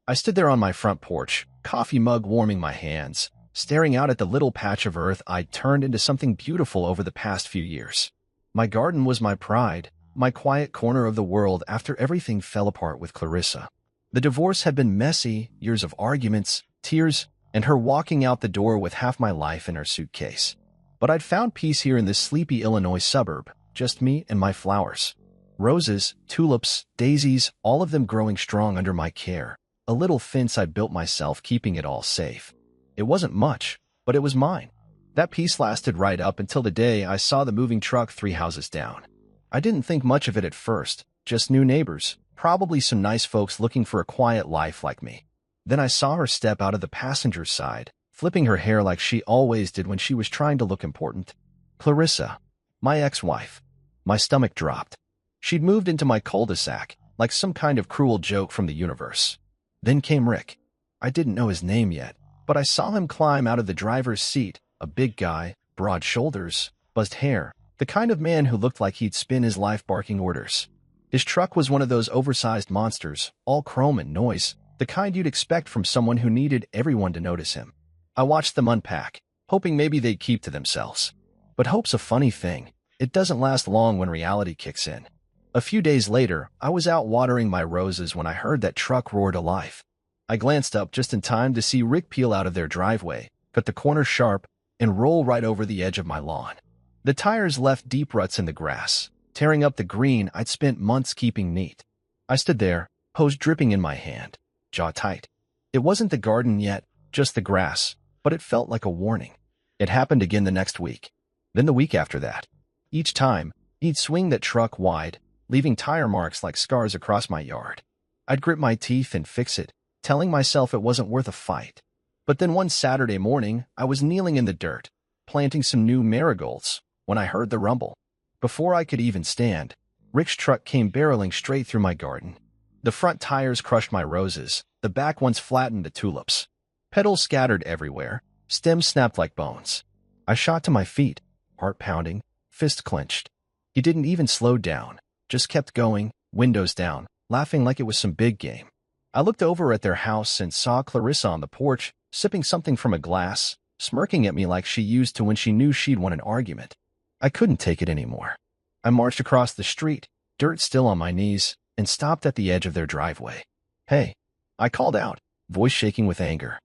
I stood there on my front porch, coffee mug warming my hands, staring out at the little patch of earth I'd turned into something beautiful over the past few years. My garden was my pride, my quiet corner of the world after everything fell apart with Clarissa. The divorce had been messy, years of arguments, tears, and her walking out the door with half my life in her suitcase. But I'd found peace here in this sleepy Illinois suburb, just me and my flowers. Roses, tulips, daisies, all of them growing strong under my care. A little fence I'd built myself, keeping it all safe. It wasn't much, but it was mine. That peace lasted right up until the day I saw the moving truck 3 houses down. I didn't think much of it at first, just new neighbors, probably some nice folks looking for a quiet life like me. Then I saw her step out of the passenger's side, flipping her hair like she always did when she was trying to look important. Clarissa, my ex-wife. My stomach dropped. She'd moved into my cul-de-sac, like some kind of cruel joke from the universe. Then came Rick. I didn't know his name yet, but I saw him climb out of the driver's seat, a big guy, broad shoulders, buzzed hair, the kind of man who looked like he'd spend his life barking orders. His truck was one of those oversized monsters, all chrome and noise, the kind you'd expect from someone who needed everyone to notice him. I watched them unpack, hoping maybe they'd keep to themselves. But hope's a funny thing. It doesn't last long when reality kicks in. A few days later, I was out watering my roses when I heard that truck roar to life. I glanced up just in time to see Rick peel out of their driveway, cut the corner sharp, and roll right over the edge of my lawn. The tires left deep ruts in the grass, tearing up the green I'd spent months keeping neat. I stood there, hose dripping in my hand, jaw tight. It wasn't the garden yet, just the grass, but it felt like a warning. It happened again the next week, then the week after that. Each time, he'd swing that truck wide, leaving tire marks like scars across my yard. I'd grit my teeth and fix it, telling myself it wasn't worth a fight. But then one Saturday morning, I was kneeling in the dirt, planting some new marigolds, when I heard the rumble. Before I could even stand, Rick's truck came barreling straight through my garden. The front tires crushed my roses, the back ones flattened the tulips. Petals scattered everywhere, stems snapped like bones. I shot to my feet, heart pounding, fist clenched. He didn't even slow down, just kept going, windows down, laughing like it was some big game. I looked over at their house and saw Clarissa on the porch, sipping something from a glass, smirking at me like she used to when she knew she'd won an argument. I couldn't take it anymore. I marched across the street, dirt still on my knees, and stopped at the edge of their driveway. "Hey," I called out, voice shaking with anger.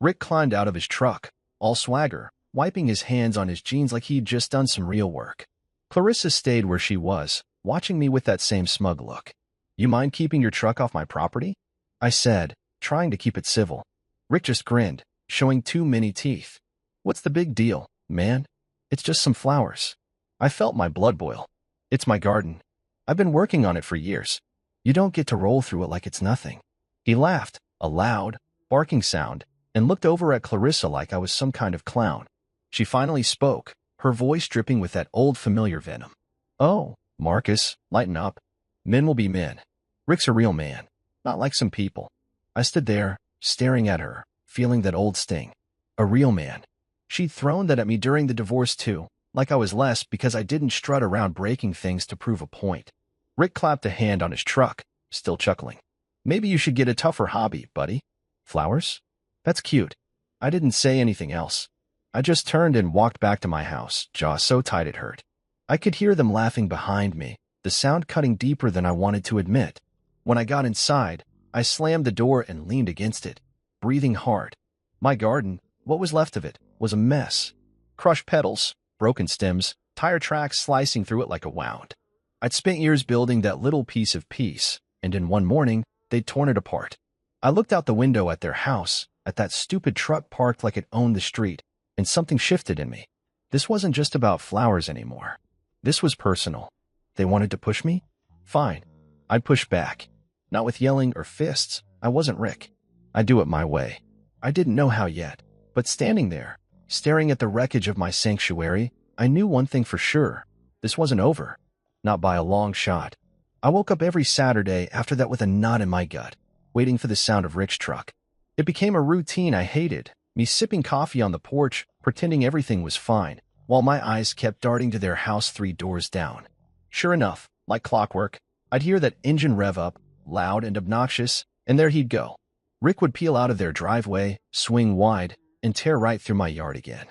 Rick climbed out of his truck, all swagger, wiping his hands on his jeans like he'd just done some real work. Clarissa stayed where she was, watching me with that same smug look. "You mind keeping your truck off my property?" I said, trying to keep it civil. Rick just grinned, showing too many teeth. "What's the big deal, man? It's just some flowers." I felt my blood boil. "It's my garden. I've been working on it for years. You don't get to roll through it like it's nothing." He laughed, a loud, barking sound, and looked over at Clarissa like I was some kind of clown. She finally spoke, her voice dripping with that old familiar venom. "Oh, Marcus, lighten up. Men will be men. Rick's a real man, not like some people." I stood there, staring at her, feeling that old sting. A real man. She'd thrown that at me during the divorce too, like I was less because I didn't strut around breaking things to prove a point. Rick clapped a hand on his truck, still chuckling. "Maybe you should get a tougher hobby, buddy. Flowers? That's cute." I didn't say anything else. I just turned and walked back to my house, jaw so tight it hurt. I could hear them laughing behind me, the sound cutting deeper than I wanted to admit. When I got inside, I slammed the door and leaned against it, breathing hard. My garden, what was left of it, was a mess. Crushed petals, broken stems, tire tracks slicing through it like a wound. I'd spent years building that little piece of peace, and in one morning, they'd torn it apart. I looked out the window at their house, at that stupid truck parked like it owned the street, and something shifted in me. This wasn't just about flowers anymore. This was personal. They wanted to push me? Fine. I'd push back. Not with yelling or fists. I wasn't Rick. I'd do it my way. I didn't know how yet, but standing there, staring at the wreckage of my sanctuary, I knew one thing for sure. This wasn't over. Not by a long shot. I woke up every Saturday after that with a knot in my gut, waiting for the sound of Rick's truck. It became a routine I hated, me sipping coffee on the porch, pretending everything was fine, while my eyes kept darting to their house 3 doors down. Sure enough, like clockwork, I'd hear that engine rev up, loud and obnoxious, and there he'd go, Rick would peel out of their driveway, swing wide, and tear right through my yard again.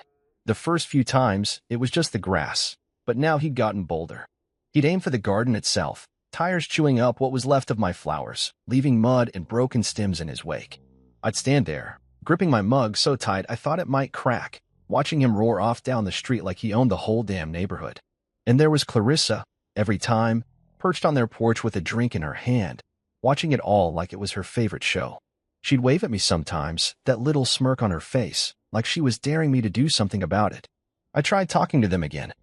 The first few times, it was just the grass, but now he'd gotten bolder. He'd aim for the garden itself, tires chewing up what was left of my flowers, leaving mud and broken stems in his wake. I'd stand there, gripping my mug so tight I thought it might crack, watching him roar off down the street like he owned the whole damn neighborhood. And there was Clarissa, every time, perched on their porch with a drink in her hand, watching it all like it was her favorite show. She'd wave at me sometimes, that little smirk on her face, like she was daring me to do something about it. I tried talking to them again.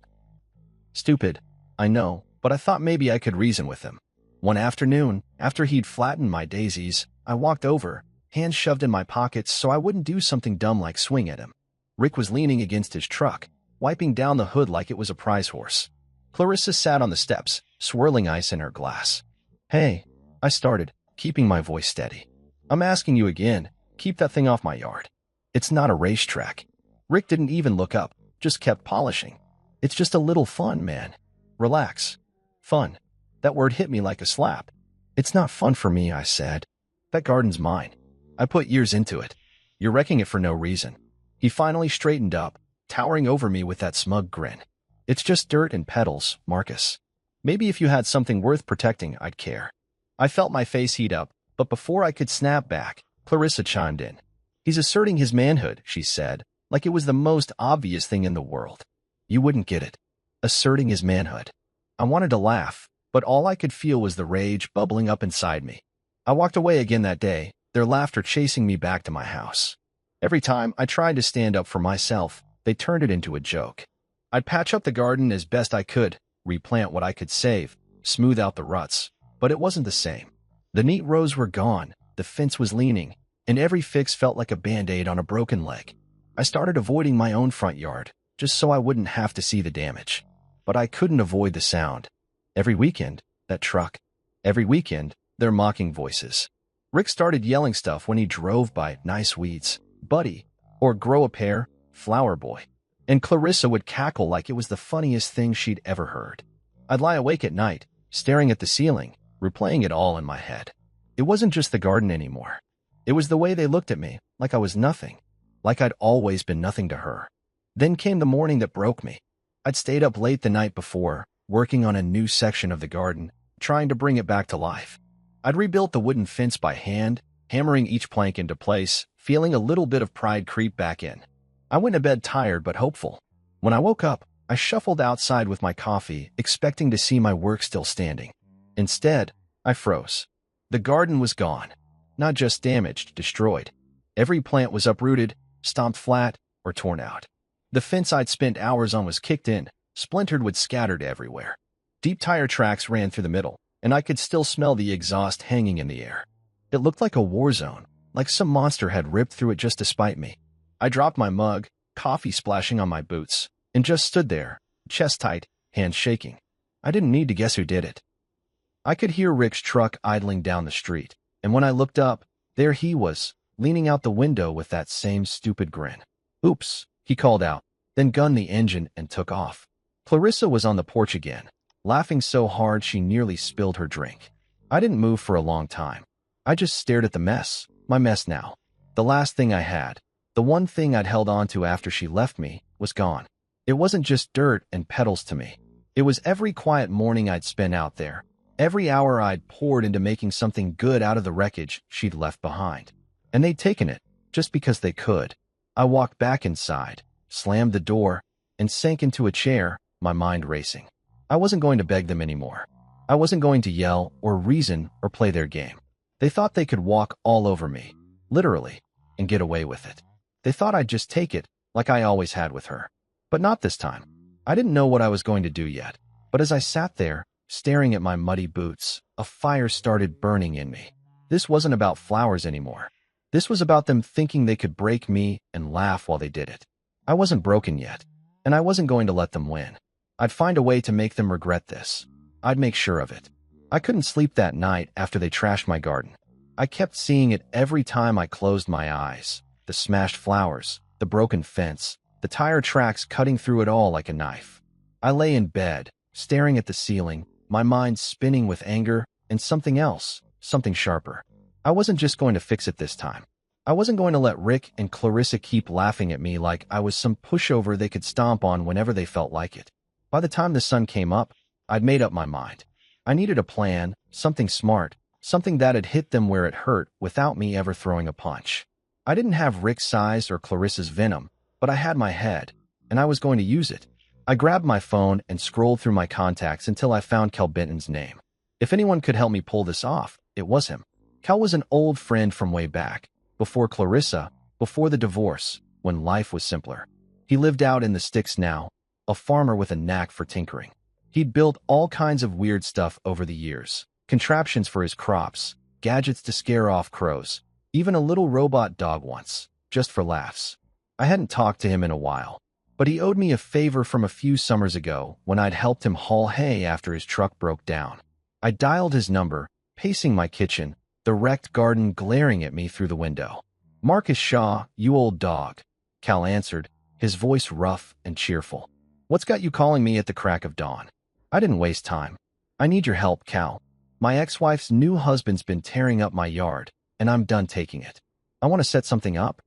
Stupid, I know, but I thought maybe I could reason with him. One afternoon, after he'd flattened my daisies, I walked over, hands shoved in my pockets so I wouldn't do something dumb like swing at him. Rick was leaning against his truck, wiping down the hood like it was a prize horse. Clarissa sat on the steps, swirling ice in her glass. Hey, I started, keeping my voice steady. I'm asking you again, keep that thing off my yard. It's not a racetrack. Rick didn't even look up, just kept polishing. It's just a little fun, man. Relax. Fun. That word hit me like a slap. It's not fun for me, I said. That garden's mine. I put years into it. You're wrecking it for no reason. He finally straightened up, towering over me with that smug grin. It's just dirt and petals, Marcus. Maybe if you had something worth protecting, I'd care. I felt my face heat up, but before I could snap back, Clarissa chimed in. He's asserting his manhood, she said, like it was the most obvious thing in the world. You wouldn't get it. Asserting his manhood. I wanted to laugh, but all I could feel was the rage bubbling up inside me. I walked away again that day, their laughter chasing me back to my house. Every time I tried to stand up for myself, they turned it into a joke. I'd patch up the garden as best I could, replant what I could save, smooth out the ruts, but it wasn't the same. The neat rows were gone, the fence was leaning, and every fix felt like a Band-Aid on a broken leg. I started avoiding my own front yard, just so I wouldn't have to see the damage. But I couldn't avoid the sound. Every weekend, that truck. Every weekend, their mocking voices. Rick started yelling stuff when he drove by, nice weeds, buddy, or grow a pair, flower boy. And Clarissa would cackle like it was the funniest thing she'd ever heard. I'd lie awake at night, staring at the ceiling, replaying it all in my head. It wasn't just the garden anymore. It was the way they looked at me, like I was nothing, like I'd always been nothing to her. Then came the morning that broke me. I'd stayed up late the night before, working on a new section of the garden, trying to bring it back to life. I'd rebuilt the wooden fence by hand, hammering each plank into place, feeling a little bit of pride creep back in. I went to bed tired but hopeful. When I woke up, I shuffled outside with my coffee, expecting to see my work still standing. Instead, I froze. The garden was gone. Not just damaged, destroyed. Every plant was uprooted, stomped flat, or torn out. The fence I'd spent hours on was kicked in, splintered wood scattered everywhere. Deep tire tracks ran through the middle, and I could still smell the exhaust hanging in the air. It looked like a war zone, like some monster had ripped through it just to spite me. I dropped my mug, coffee splashing on my boots, and just stood there, chest tight, hands shaking. I didn't need to guess who did it. I could hear Rick's truck idling down the street, and when I looked up, there he was, leaning out the window with that same stupid grin. Oops, he called out, then gunned the engine and took off. Clarissa was on the porch again, laughing so hard she nearly spilled her drink. I didn't move for a long time. I just stared at the mess, my mess now. The last thing I had, the one thing I'd held on to after she left me, was gone. It wasn't just dirt and petals to me. It was every quiet morning I'd spent out there, every hour I'd poured into making something good out of the wreckage she'd left behind. And they'd taken it, just because they could. I walked back inside, slammed the door, and sank into a chair, my mind racing. I wasn't going to beg them anymore. I wasn't going to yell or reason or play their game. They thought they could walk all over me, literally, and get away with it. They thought I'd just take it, like I always had with her. But not this time. I didn't know what I was going to do yet. But as I sat there, staring at my muddy boots, a fire started burning in me. This wasn't about flowers anymore. This was about them thinking they could break me and laugh while they did it. I wasn't broken yet, and I wasn't going to let them win. I'd find a way to make them regret this. I'd make sure of it. I couldn't sleep that night after they trashed my garden. I kept seeing it every time I closed my eyes. The smashed flowers, the broken fence, the tire tracks cutting through it all like a knife. I lay in bed, staring at the ceiling, my mind spinning with anger and something else, something sharper. I wasn't just going to fix it this time. I wasn't going to let Rick and Clarissa keep laughing at me like I was some pushover they could stomp on whenever they felt like it. By the time the sun came up, I'd made up my mind. I needed a plan, something smart, something that'd hit them where it hurt without me ever throwing a punch. I didn't have Rick's size or Clarissa's venom, but I had my head, and I was going to use it. I grabbed my phone and scrolled through my contacts until I found Cal Benton's name. If anyone could help me pull this off, it was him. Cal was an old friend from way back, before Clarissa, before the divorce, when life was simpler. He lived out in the sticks now, a farmer with a knack for tinkering. He'd built all kinds of weird stuff over the years, contraptions for his crops, gadgets to scare off crows, even a little robot dog once, just for laughs. I hadn't talked to him in a while, but he owed me a favor from a few summers ago when I'd helped him haul hay after his truck broke down. I dialed his number, pacing my kitchen, the wrecked garden glaring at me through the window. "Marcus Shaw, you old dog," Cal answered, his voice rough and cheerful. "What's got you calling me at the crack of dawn?" I didn't waste time. "I need your help, Cal. My ex-wife's new husband's been tearing up my yard, and I'm done taking it. I want to set something up.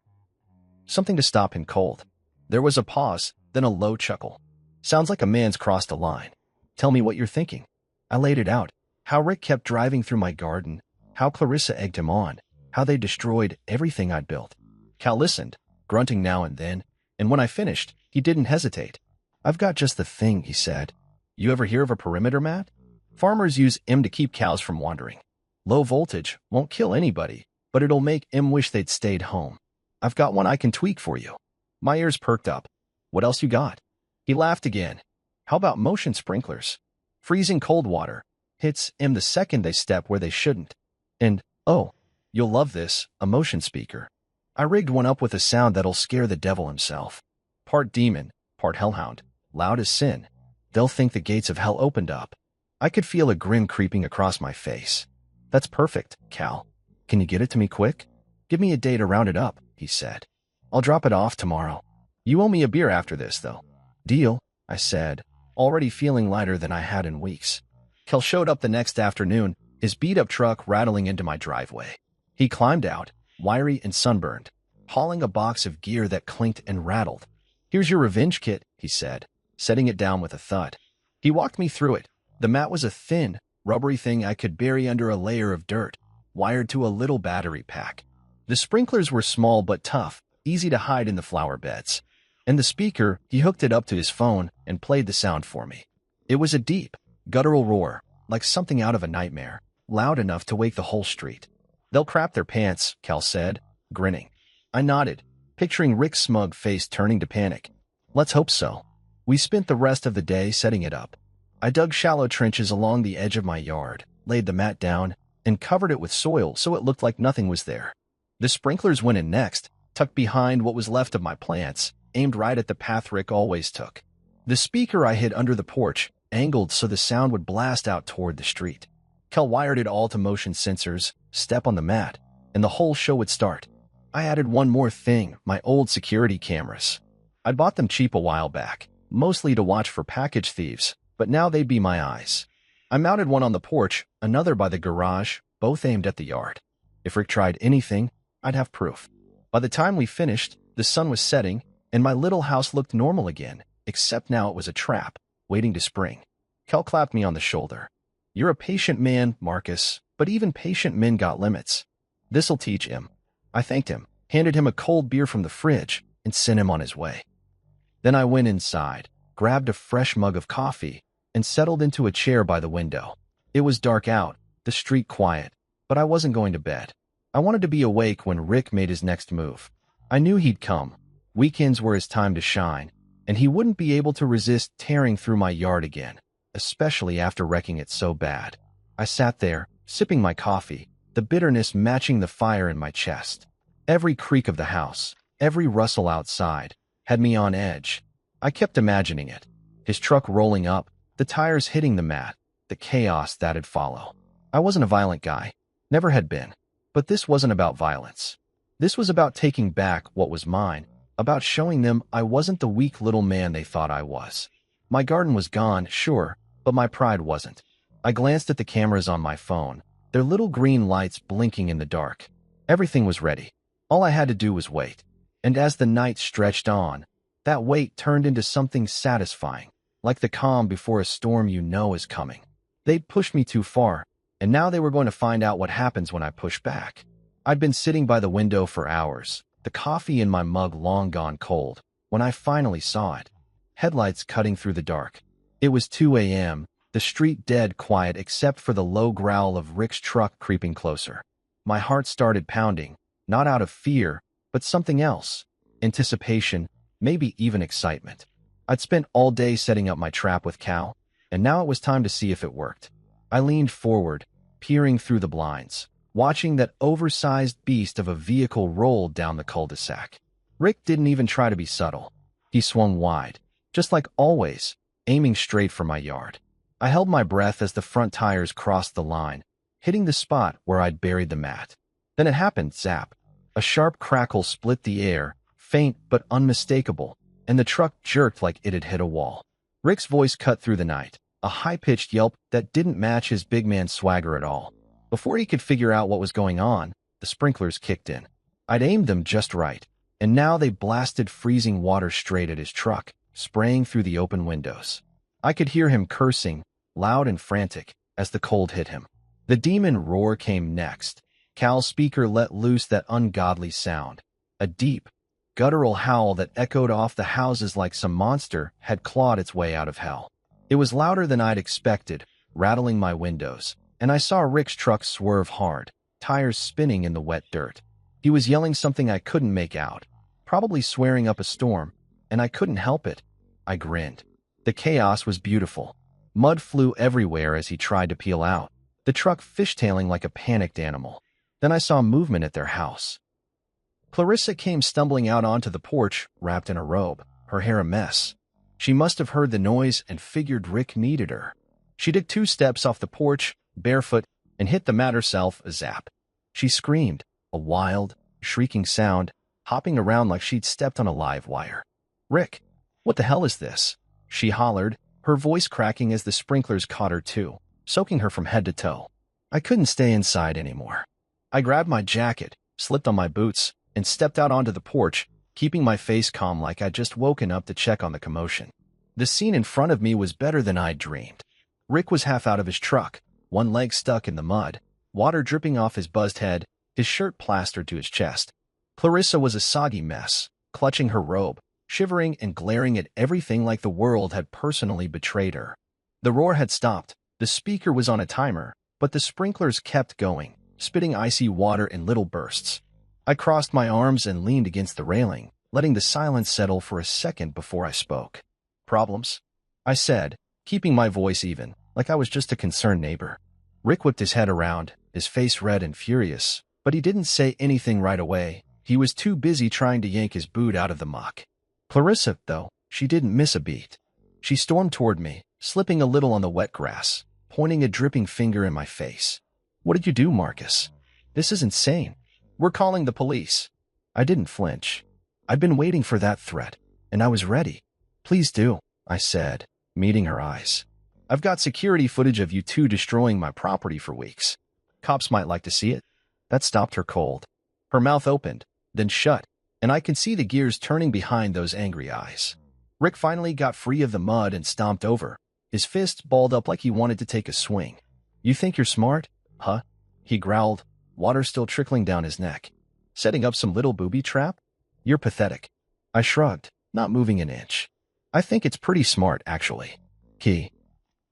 Something to stop him cold." There was a pause, then a low chuckle. "Sounds like a man's crossed a line. Tell me what you're thinking." I laid it out. How Rick kept driving through my garden, how Clarissa egged him on, how they destroyed everything I'd built. Cal listened, grunting now and then, and when I finished, he didn't hesitate. "I've got just the thing," he said. "You ever hear of a perimeter mat? Farmers use 'em to keep cows from wandering. Low voltage, won't kill anybody, but it'll make 'em wish they'd stayed home. I've got one I can tweak for you." My ears perked up. "What else you got?" He laughed again. "How about motion sprinklers? Freezing cold water hits 'em the second they step where they shouldn't. And, oh, you'll love this, a motion speaker. I rigged one up with a sound that'll scare the devil himself. Part demon, part hellhound, loud as sin. They'll think the gates of hell opened up." I could feel a grin creeping across my face. "That's perfect, Cal. Can you get it to me quick? Give me a day to round it up," he said. "I'll drop it off tomorrow. You owe me a beer after this, though." "Deal," I said, already feeling lighter than I had in weeks. Cal showed up the next afternoon, his beat-up truck rattling into my driveway. He climbed out, wiry and sunburned, hauling a box of gear that clinked and rattled. "Here's your revenge kit," he said, setting it down with a thud. He walked me through it. The mat was a thin, rubbery thing I could bury under a layer of dirt, wired to a little battery pack. The sprinklers were small but tough, easy to hide in the flower beds. And the speaker, he hooked it up to his phone and played the sound for me. It was a deep, guttural roar, like something out of a nightmare, loud enough to wake the whole street. "They'll crap their pants," Cal said, grinning. I nodded, picturing Rick's smug face turning to panic. "Let's hope so." We spent the rest of the day setting it up. I dug shallow trenches along the edge of my yard, laid the mat down, and covered it with soil so it looked like nothing was there. The sprinklers went in next, tucked behind what was left of my plants, aimed right at the path Rick always took. The speaker I hid under the porch, angled so the sound would blast out toward the street. Cal wired it all to motion sensors, step on the mat, and the whole show would start. I added one more thing, my old security cameras. I'd bought them cheap a while back, mostly to watch for package thieves, but now they'd be my eyes. I mounted one on the porch, another by the garage, both aimed at the yard. If Rick tried anything, I'd have proof. By the time we finished, the sun was setting, and my little house looked normal again, except now it was a trap, waiting to spring. Cal clapped me on the shoulder. "You're a patient man, Marcus, but even patient men got limits. This'll teach him." I thanked him, handed him a cold beer from the fridge, and sent him on his way. Then I went inside, grabbed a fresh mug of coffee, and settled into a chair by the window. It was dark out, the street quiet, but I wasn't going to bed. I wanted to be awake when Rick made his next move. I knew he'd come. Weekends were his time to shine, and he wouldn't be able to resist tearing through my yard again, especially after wrecking it so bad. I sat there, sipping my coffee, the bitterness matching the fire in my chest. Every creak of the house, every rustle outside, had me on edge. I kept imagining it. His truck rolling up, the tires hitting the mat, the chaos that'd follow. I wasn't a violent guy, never had been. But this wasn't about violence. This was about taking back what was mine, about showing them I wasn't the weak little man they thought I was. My garden was gone, sure, but my pride wasn't. I glanced at the cameras on my phone. their little green lights blinking in the dark. Everything was ready. All I had to do was wait. And as the night stretched on, that wait turned into something satisfying, like the calm before a storm you know is coming. They'd pushed me too far, and now they were going to find out what happens when I push back. I'd been sitting by the window for hours, the coffee in my mug long gone cold, when I finally saw it. Headlights cutting through the dark. It was 2 a.m., the street dead quiet except for the low growl of Rick's truck creeping closer. My heart started pounding, not out of fear, but something else. Anticipation, maybe even excitement. I'd spent all day setting up my trap with Cal, and now it was time to see if it worked. I leaned forward, peering through the blinds, watching that oversized beast of a vehicle roll down the cul-de-sac. Rick didn't even try to be subtle. He swung wide, just like always, aiming straight for my yard. I held my breath as the front tires crossed the line, hitting the spot where I'd buried the mat. Then it happened, zap. A sharp crackle split the air, faint but unmistakable, and the truck jerked like it had hit a wall. Rick's voice cut through the night, a high-pitched yelp that didn't match his big man swagger at all. Before he could figure out what was going on, the sprinklers kicked in. I'd aimed them just right, and now they blasted freezing water straight at his truck, spraying through the open windows. I could hear him cursing, loud and frantic, as the cold hit him. The demon roar came next. Cal's speaker let loose that ungodly sound, a deep, guttural howl that echoed off the houses like some monster had clawed its way out of hell. It was louder than I'd expected, rattling my windows, and I saw Rick's truck swerve hard, tires spinning in the wet dirt. He was yelling something I couldn't make out, probably swearing up a storm, and I couldn't help it. I grinned. The chaos was beautiful. Mud flew everywhere as he tried to peel out, the truck fishtailing like a panicked animal. Then I saw movement at their house. Clarissa came stumbling out onto the porch, wrapped in a robe, her hair a mess. She must have heard the noise and figured Rick needed her. She took 2 steps off the porch, barefoot, and hit the mat herself, a zap. She screamed, a wild, shrieking sound, hopping around like she'd stepped on a live wire. "Rick, what the hell is this?" she hollered, her voice cracking as the sprinklers caught her too, soaking her from head to toe. I couldn't stay inside anymore. I grabbed my jacket, slipped on my boots, and stepped out onto the porch, keeping my face calm like I'd just woken up to check on the commotion. The scene in front of me was better than I'd dreamed. Rick was half out of his truck, one leg stuck in the mud, water dripping off his buzzed head, his shirt plastered to his chest. Clarissa was a soggy mess, clutching her robe, shivering and glaring at everything like the world had personally betrayed her. The roar had stopped, the speaker was on a timer, but the sprinklers kept going, spitting icy water in little bursts. I crossed my arms and leaned against the railing, letting the silence settle for a second before I spoke. "Problems?" I said, keeping my voice even, like I was just a concerned neighbor. Rick whipped his head around, his face red and furious, but he didn't say anything right away. He was too busy trying to yank his boot out of the muck. Clarissa, though, she didn't miss a beat. She stormed toward me, slipping a little on the wet grass, pointing a dripping finger in my face. "What did you do, Marcus? This is insane. We're calling the police." I didn't flinch. I'd been waiting for that threat, and I was ready. "Please do," I said, meeting her eyes. "I've got security footage of you two destroying my property for weeks. Cops might like to see it." That stopped her cold. Her mouth opened, then shut, and I could see the gears turning behind those angry eyes. Rick finally got free of the mud and stomped over, his fists balled up like he wanted to take a swing. "You think you're smart, huh?" he growled, water still trickling down his neck. "Setting up some little booby trap? You're pathetic." I shrugged, not moving an inch. "I think it's pretty smart, actually. Key.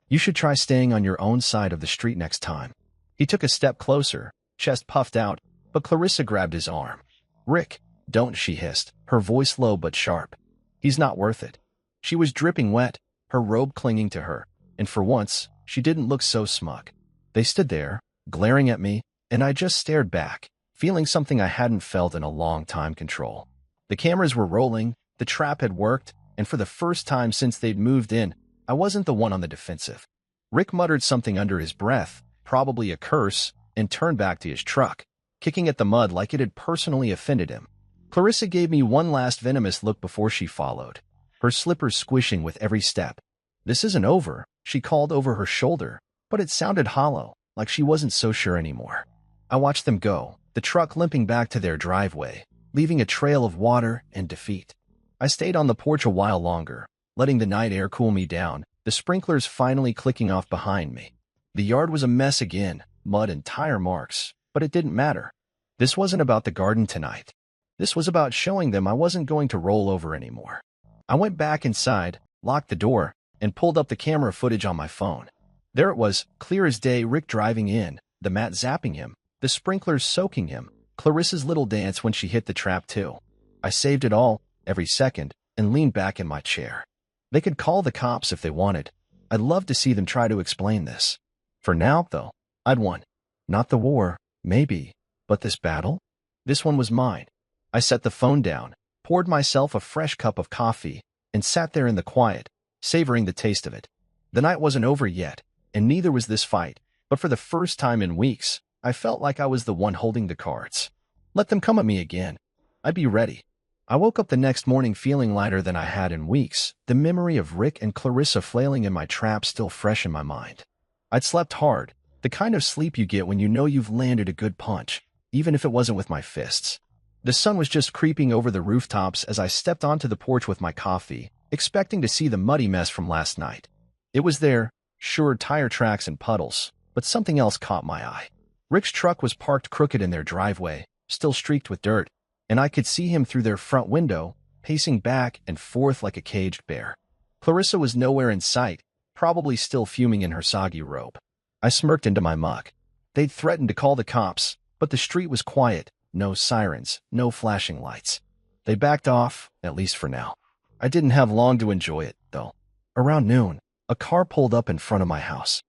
You should try staying on your own side of the street next time." He took a step closer, chest puffed out, but Clarissa grabbed his arm. "Rick, don't," she hissed, her voice low but sharp. "He's not worth it." She was dripping wet, her robe clinging to her, and for once, she didn't look so smug. They stood there, glaring at me, and I just stared back, feeling something I hadn't felt in a long time: control. The cameras were rolling, the trap had worked, and for the first time since they'd moved in, I wasn't the one on the defensive. Rick muttered something under his breath, probably a curse, and turned back to his truck, kicking at the mud like it had personally offended him. Clarissa gave me one last venomous look before she followed, her slippers squishing with every step. "This isn't over," she called over her shoulder, but it sounded hollow, like she wasn't so sure anymore. I watched them go, the truck limping back to their driveway, leaving a trail of water and defeat. I stayed on the porch a while longer, letting the night air cool me down, the sprinklers finally clicking off behind me. The yard was a mess again, mud and tire marks, but it didn't matter. This wasn't about the garden tonight. This was about showing them I wasn't going to roll over anymore. I went back inside, locked the door, and pulled up the camera footage on my phone. There it was, clear as day, Rick driving in, the mat zapping him, the sprinklers soaking him, Clarissa's little dance when she hit the trap too. I saved it all, every second, and leaned back in my chair. They could call the cops if they wanted. I'd love to see them try to explain this. For now, though, I'd won. Not the war, maybe, but this battle? This one was mine. I set the phone down, poured myself a fresh cup of coffee, and sat there in the quiet, savoring the taste of it. The night wasn't over yet, and neither was this fight, but for the first time in weeks, I felt like I was the one holding the cards. Let them come at me again. I'd be ready. I woke up the next morning feeling lighter than I had in weeks, the memory of Rick and Clarissa flailing in my trap still fresh in my mind. I'd slept hard, the kind of sleep you get when you know you've landed a good punch, even if it wasn't with my fists. The sun was just creeping over the rooftops as I stepped onto the porch with my coffee, expecting to see the muddy mess from last night. It was there, sure, tire tracks and puddles, but something else caught my eye. Rick's truck was parked crooked in their driveway, still streaked with dirt, and I could see him through their front window, pacing back and forth like a caged bear. Clarissa was nowhere in sight, probably still fuming in her soggy robe. I smirked into my mug. They'd threatened to call the cops, but the street was quiet, no sirens, no flashing lights. They backed off, at least for now. I didn't have long to enjoy it, though. Around noon, a car pulled up in front of my house.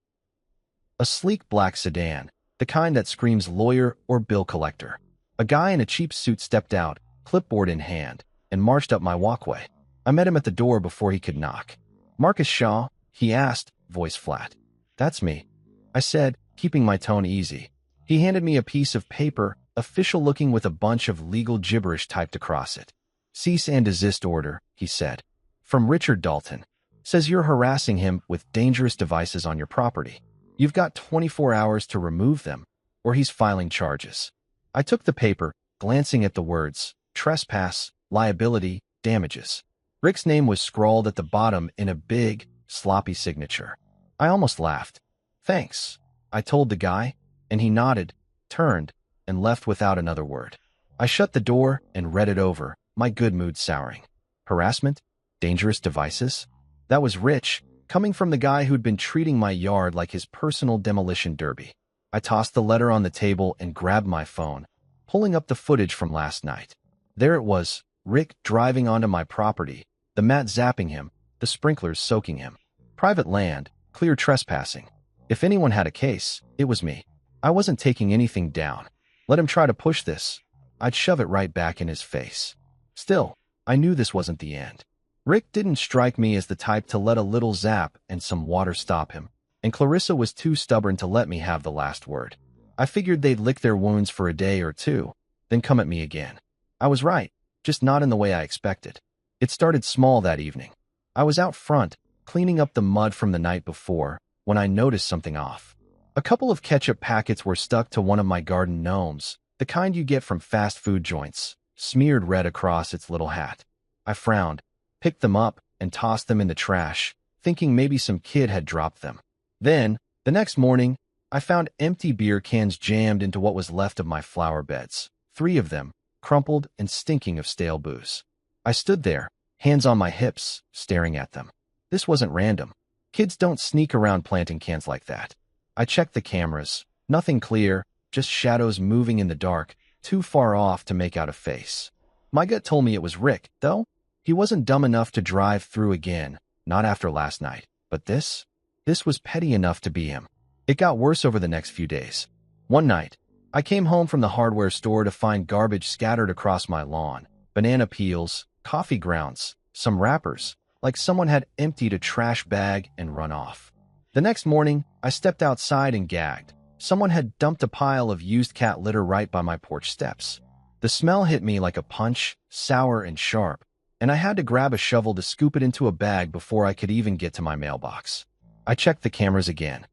A sleek black sedan, the kind that screams lawyer or bill collector. A guy in a cheap suit stepped out, clipboard in hand, and marched up my walkway. I met him at the door before he could knock. "Marcus Shaw?" he asked, voice flat. "That's me," I said, keeping my tone easy. He handed me a piece of paper, official looking with a bunch of legal gibberish typed across it. "Cease and desist order," he said. "From Richard Dalton. Says you're harassing him with dangerous devices on your property. You've got 24 hours to remove them, or he's filing charges." I took the paper, glancing at the words, trespass, liability, damages. Rick's name was scrawled at the bottom in a big, sloppy signature. I almost laughed. "Thanks," I told the guy, and he nodded, turned, and left without another word. I shut the door and read it over, my good mood souring. Harassment? Dangerous devices? That was rich, coming from the guy who'd been treating my yard like his personal demolition derby. I tossed the letter on the table and grabbed my phone, pulling up the footage from last night. There it was, Rick driving onto my property, the mat zapping him, the sprinklers soaking him. Private land, clear trespassing. If anyone had a case, it was me. I wasn't taking anything down. Let him try to push this. I'd shove it right back in his face. Still, I knew this wasn't the end. Rick didn't strike me as the type to let a little zap and some water stop him, and Clarissa was too stubborn to let me have the last word. I figured they'd lick their wounds for a day or two, then come at me again. I was right, just not in the way I expected. It started small that evening. I was out front, cleaning up the mud from the night before, when I noticed something off. A couple of ketchup packets were stuck to one of my garden gnomes, the kind you get from fast food joints, smeared red across its little hat. I frowned, picked them up, and tossed them in the trash, thinking maybe some kid had dropped them. Then, the next morning, I found empty beer cans jammed into what was left of my flower beds, 3 of them, crumpled and stinking of stale booze. I stood there, hands on my hips, staring at them. This wasn't random. Kids don't sneak around planting cans like that. I checked the cameras. Nothing clear, just shadows moving in the dark, too far off to make out a face. My gut told me it was Rick, though. He wasn't dumb enough to drive through again, not after last night. But this was petty enough to be him. It got worse over the next few days. One night, I came home from the hardware store to find garbage scattered across my lawn. Banana peels, coffee grounds, some wrappers, like someone had emptied a trash bag and run off. The next morning, I stepped outside and gagged. Someone had dumped a pile of used cat litter right by my porch steps. The smell hit me like a punch, sour and sharp, and I had to grab a shovel to scoop it into a bag before I could even get to my mailbox. I checked the cameras again.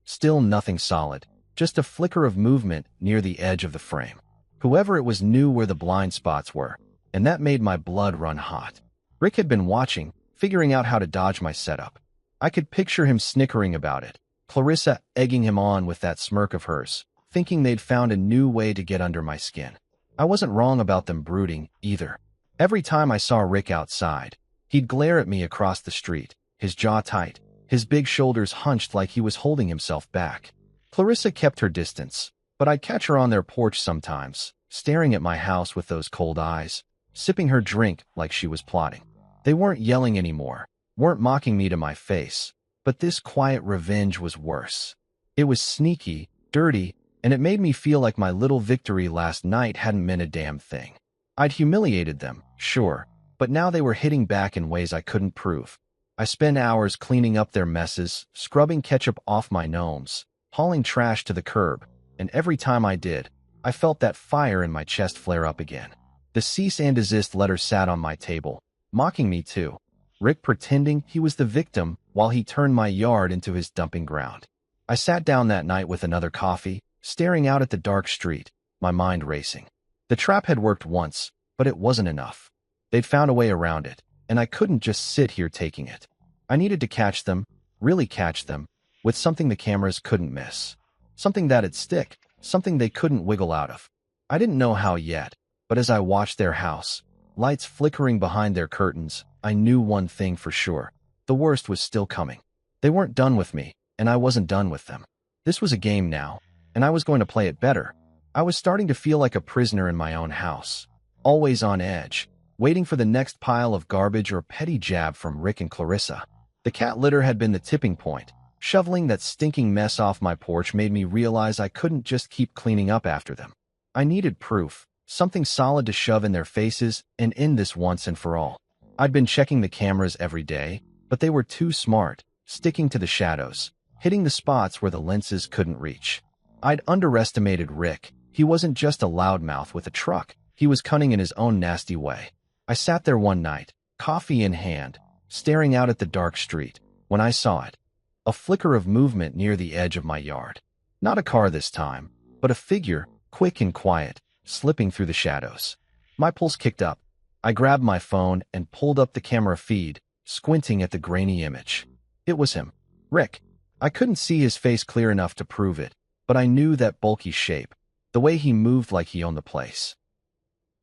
Still nothing solid, just a flicker of movement near the edge of the frame. Whoever it was knew where the blind spots were, and that made my blood run hot. Rick had been watching, figuring out how to dodge my setup. I could picture him snickering about it, Clarissa egging him on with that smirk of hers, thinking they'd found a new way to get under my skin. I wasn't wrong about them brooding, either. Every time I saw Rick outside, he'd glare at me across the street, his jaw tight, his big shoulders hunched like he was holding himself back. Clarissa kept her distance, but I'd catch her on their porch sometimes, staring at my house with those cold eyes, sipping her drink like she was plotting. They weren't yelling anymore, weren't mocking me to my face, but this quiet revenge was worse. It was sneaky, dirty, and it made me feel like my little victory last night hadn't meant a damn thing. I'd humiliated them, sure, but now they were hitting back in ways I couldn't prove. I spent hours cleaning up their messes, scrubbing ketchup off my gnomes, hauling trash to the curb, and every time I did, I felt that fire in my chest flare up again. The cease and desist letter sat on my table, mocking me too. Rick pretending he was the victim while he turned my yard into his dumping ground. I sat down that night with another coffee, staring out at the dark street, my mind racing. The trap had worked once, but it wasn't enough. They'd found a way around it, and I couldn't just sit here taking it. I needed to catch them, really catch them, with something the cameras couldn't miss. Something that'd stick, something they couldn't wiggle out of. I didn't know how yet, but as I watched their house, lights flickering behind their curtains, I knew one thing for sure. The worst was still coming. They weren't done with me, and I wasn't done with them. This was a game now, and I was going to play it better. I was starting to feel like a prisoner in my own house, always on edge, waiting for the next pile of garbage or petty jab from Rick and Clarissa. The cat litter had been the tipping point. Shoveling that stinking mess off my porch made me realize I couldn't just keep cleaning up after them. I needed proof, something solid to shove in their faces and end this once and for all. I'd been checking the cameras every day, but they were too smart, sticking to the shadows, hitting the spots where the lenses couldn't reach. I'd underestimated Rick. He wasn't just a loudmouth with a truck. He was cunning in his own nasty way. I sat there one night, coffee in hand, staring out at the dark street, when I saw it. A flicker of movement near the edge of my yard. Not a car this time, but a figure, quick and quiet, slipping through the shadows. My pulse kicked up. I grabbed my phone and pulled up the camera feed, squinting at the grainy image. It was him. Rick. I couldn't see his face clear enough to prove it, but I knew that bulky shape, the way he moved like he owned the place.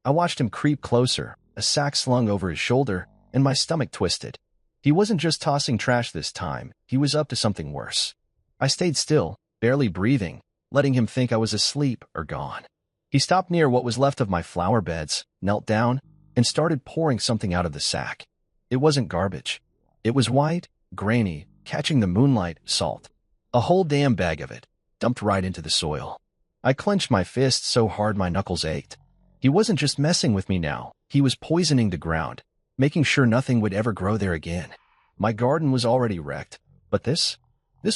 I watched him creep closer, a sack slung over his shoulder, and my stomach twisted. He wasn't just tossing trash this time, he was up to something worse. I stayed still, barely breathing, letting him think I was asleep or gone. He stopped near what was left of my flower beds, knelt down, and started pouring something out of the sack. It wasn't garbage. It was white, grainy, catching the moonlight, salt. A whole damn bag of it, dumped right into the soil. I clenched my fist so hard my knuckles ached. He wasn't just messing with me now, he was poisoning the ground, making sure nothing would ever grow there again. My garden was already wrecked, but this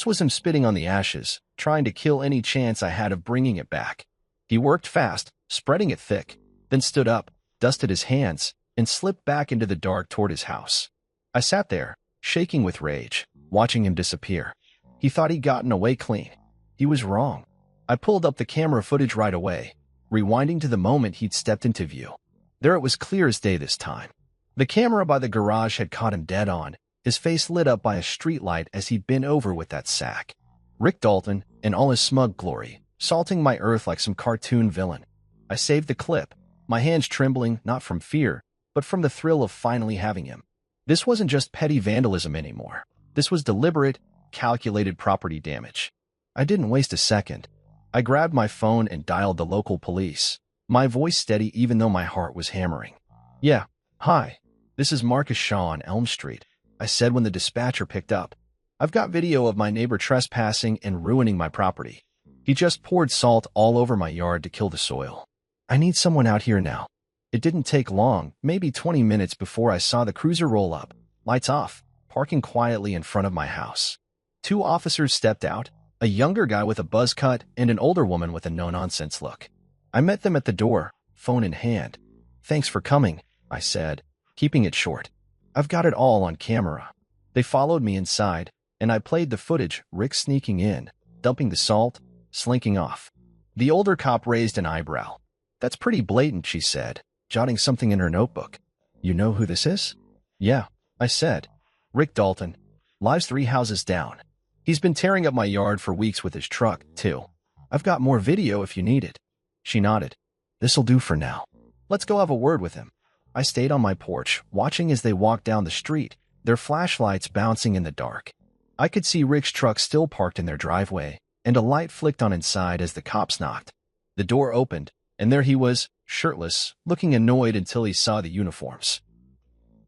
was him spitting on the ashes, trying to kill any chance I had of bringing it back. He worked fast, spreading it thick, then stood up, dusted his hands, and slipped back into the dark toward his house. I sat there, shaking with rage, watching him disappear. He thought he'd gotten away clean. He was wrong. I pulled up the camera footage right away, rewinding to the moment he'd stepped into view. There it was clear as day this time. The camera by the garage had caught him dead on, his face lit up by a streetlight as he bent over with that sack. Rick Dalton, in all his smug glory, salting my earth like some cartoon villain. I saved the clip, my hands trembling not from fear, but from the thrill of finally having him. This wasn't just petty vandalism anymore. This was deliberate, calculated property damage. I didn't waste a second. I grabbed my phone and dialed the local police, my voice steady even though my heart was hammering. "Yeah, hi. This is Marcus Shaw on Elm Street," I said when the dispatcher picked up. "I've got video of my neighbor trespassing and ruining my property. He just poured salt all over my yard to kill the soil. I need someone out here now." It didn't take long, maybe 20 minutes before I saw the cruiser roll up, lights off, parking quietly in front of my house. 2 officers stepped out, a younger guy with a buzz cut and an older woman with a no-nonsense look. I met them at the door, phone in hand. "Thanks for coming," I said, keeping it short. "I've got it all on camera." They followed me inside, and I played the footage, Rick sneaking in, dumping the salt, slinking off. The older cop raised an eyebrow. "That's pretty blatant," she said, jotting something in her notebook. "You know who this is?" "Yeah," I said. "Rick Dalton. Lives 3 houses down. He's been tearing up my yard for weeks with his truck, too. I've got more video if you need it." She nodded. "This'll do for now. Let's go have a word with him." I stayed on my porch, watching as they walked down the street, their flashlights bouncing in the dark. I could see Rick's truck still parked in their driveway, and a light flicked on inside as the cops knocked. The door opened, and there he was, shirtless, looking annoyed until he saw the uniforms.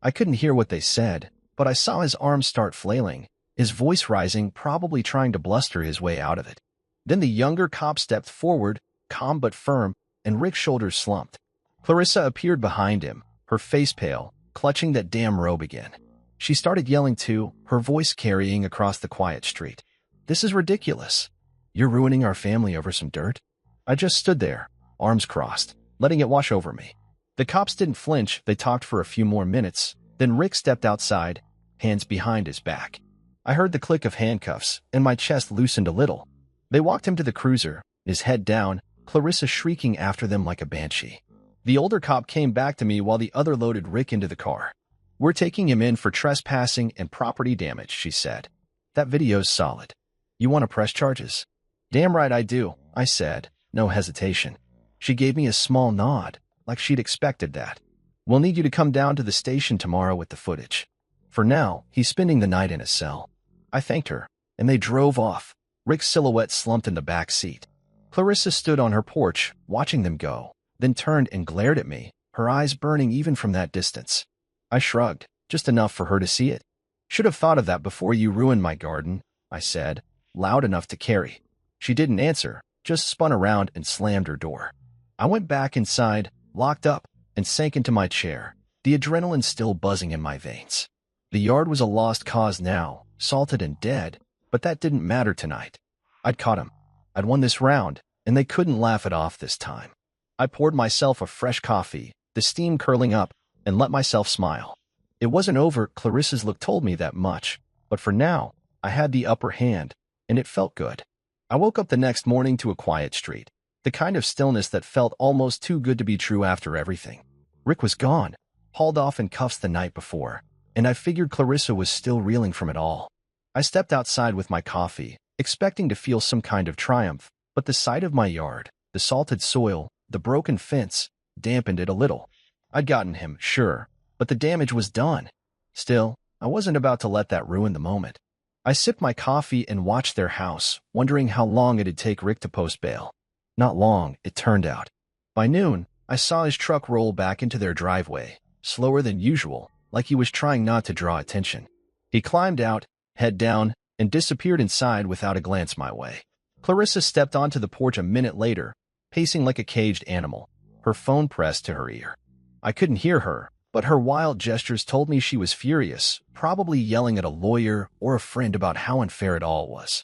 I couldn't hear what they said, but I saw his arms start flailing, his voice rising, probably trying to bluster his way out of it. Then the younger cop stepped forward, calm but firm, and Rick's shoulders slumped. Clarissa appeared behind him, her face pale, clutching that damn robe again. She started yelling too, her voice carrying across the quiet street. "This is ridiculous. You're ruining our family over some dirt?" I just stood there, arms crossed, letting it wash over me. The cops didn't flinch. They talked for a few more minutes. Then Rick stepped outside, hands behind his back. I heard the click of handcuffs, and my chest loosened a little. They walked him to the cruiser, his head down, Clarissa shrieking after them like a banshee. The older cop came back to me while the other loaded Rick into the car. "We're taking him in for trespassing and property damage," she said. "That video's solid. You want to press charges?" "Damn right I do," I said, no hesitation. She gave me a small nod, like she'd expected that. "We'll need you to come down to the station tomorrow with the footage. For now, he's spending the night in a cell." I thanked her, and they drove off, Rick's silhouette slumped in the back seat. Clarissa stood on her porch, watching them go, then turned and glared at me, her eyes burning even from that distance. I shrugged, just enough for her to see it. "Should have thought of that before you ruined my garden," I said, loud enough to carry. She didn't answer, just spun around and slammed her door. I went back inside, locked up, and sank into my chair, the adrenaline still buzzing in my veins. The yard was a lost cause now, salted and dead, but that didn't matter tonight. I'd caught him. I'd won this round, and they couldn't laugh it off this time. I poured myself a fresh coffee, the steam curling up, and let myself smile. It wasn't over, Clarissa's look told me that much, but for now, I had the upper hand, and it felt good. I woke up the next morning to a quiet street, the kind of stillness that felt almost too good to be true after everything. Rick was gone, hauled off in cuffs the night before, and I figured Clarissa was still reeling from it all. I stepped outside with my coffee, expecting to feel some kind of triumph, but the sight of my yard, the salted soil, the broken fence, dampened it a little. I'd gotten him, sure, but the damage was done. Still, I wasn't about to let that ruin the moment. I sipped my coffee and watched their house, wondering how long it'd take Rick to post bail. Not long, it turned out. By noon, I saw his truck roll back into their driveway, slower than usual, like he was trying not to draw attention. He climbed out, head down, and disappeared inside without a glance my way. Clarissa stepped onto the porch a minute later, pacing like a caged animal, her phone pressed to her ear. I couldn't hear her, but her wild gestures told me she was furious, probably yelling at a lawyer or a friend about how unfair it all was.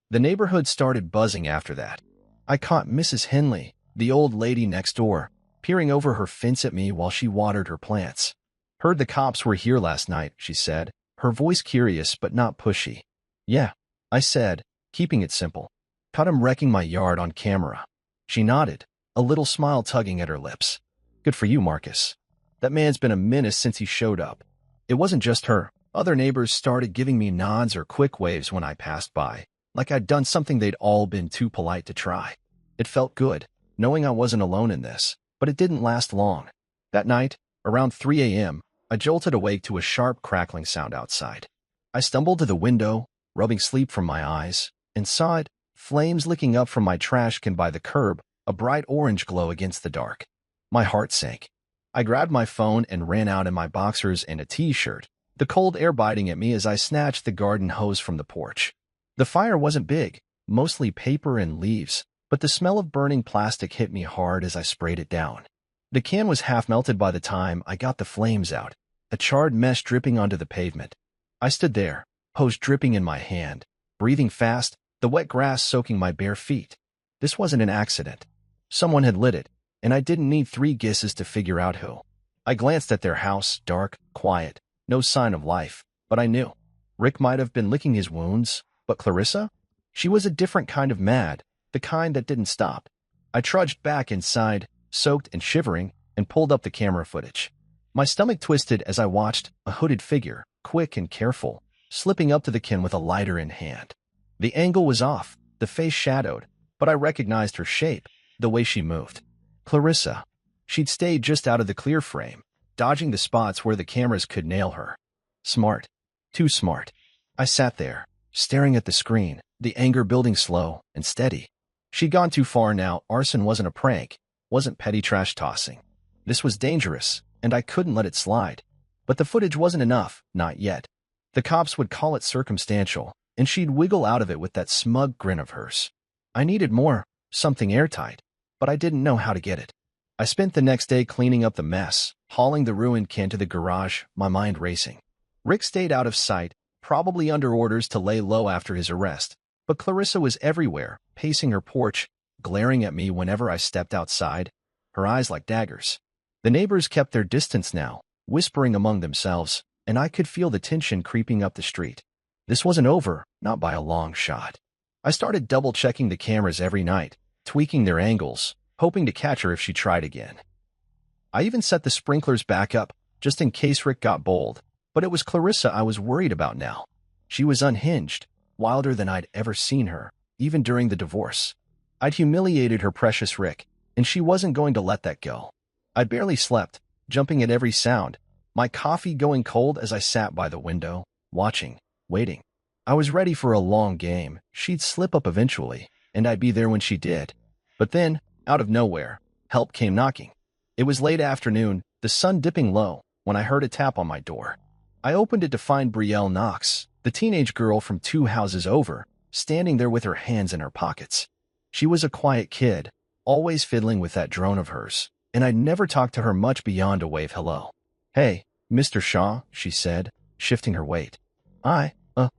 The neighborhood started buzzing after that. I caught Mrs. Henley, the old lady next door, peering over her fence at me while she watered her plants. "Heard the cops were here last night," she said, her voice curious but not pushy. "Yeah," I said, keeping it simple. "Caught him wrecking my yard on camera." She nodded, a little smile tugging at her lips. "Good for you, Marcus. That man's been a menace since he showed up." It wasn't just her. Other neighbors started giving me nods or quick waves when I passed by, like I'd done something they'd all been too polite to try. It felt good, knowing I wasn't alone in this, but it didn't last long. That night, around 3 a.m., I jolted awake to a sharp crackling sound outside. I stumbled to the window, rubbing sleep from my eyes, and saw it, flames licking up from my trash can by the curb, a bright orange glow against the dark. My heart sank. I grabbed my phone and ran out in my boxers and a t-shirt, the cold air biting at me as I snatched the garden hose from the porch. The fire wasn't big, mostly paper and leaves, but the smell of burning plastic hit me hard as I sprayed it down. The can was half melted by the time I got the flames out, a charred mess dripping onto the pavement. I stood there, hose dripping in my hand, breathing fast, the wet grass soaking my bare feet. This wasn't an accident. Someone had lit it, and I didn't need 3 guesses to figure out who. I glanced at their house, dark, quiet, no sign of life, but I knew. Rick might have been licking his wounds, but Clarissa? She was a different kind of mad, the kind that didn't stop. I trudged back inside, soaked and shivering, and pulled up the camera footage. My stomach twisted as I watched a hooded figure, quick and careful, slipping up to the kin with a lighter in hand. The angle was off, the face shadowed, but I recognized her shape, the way she moved. Clarissa. She'd stayed just out of the clear frame, dodging the spots where the cameras could nail her. Smart. Too smart. I sat there, staring at the screen, the anger building slow and steady. She'd gone too far now. Arson wasn't a prank, wasn't petty trash tossing. This was dangerous, and I couldn't let it slide. But the footage wasn't enough, not yet. The cops would call it circumstantial, and she'd wiggle out of it with that smug grin of hers. I needed more, something airtight, but I didn't know how to get it. I spent the next day cleaning up the mess, hauling the ruined can to the garage, my mind racing. Rick stayed out of sight, probably under orders to lay low after his arrest, but Clarissa was everywhere, pacing her porch, glaring at me whenever I stepped outside, her eyes like daggers. The neighbors kept their distance now, whispering among themselves, and I could feel the tension creeping up the street. This wasn't over, not by a long shot. I started double-checking the cameras every night, tweaking their angles, hoping to catch her if she tried again. I even set the sprinklers back up, just in case Rick got bold, but it was Clarissa I was worried about now. She was unhinged, wilder than I'd ever seen her, even during the divorce. I'd humiliated her precious Rick, and she wasn't going to let that go. I barely slept, jumping at every sound, my coffee going cold as I sat by the window, watching, waiting. I was ready for a long game. She'd slip up eventually, and I'd be there when she did. But then, out of nowhere, help came knocking. It was late afternoon, the sun dipping low, when I heard a tap on my door. I opened it to find Brielle Knox, the teenage girl from 2 houses over, standing there with her hands in her pockets. She was a quiet kid, always fiddling with that drone of hers, and I'd never talked to her much beyond a wave hello. "Hey, Mr. Shaw," she said, shifting her weight. "I,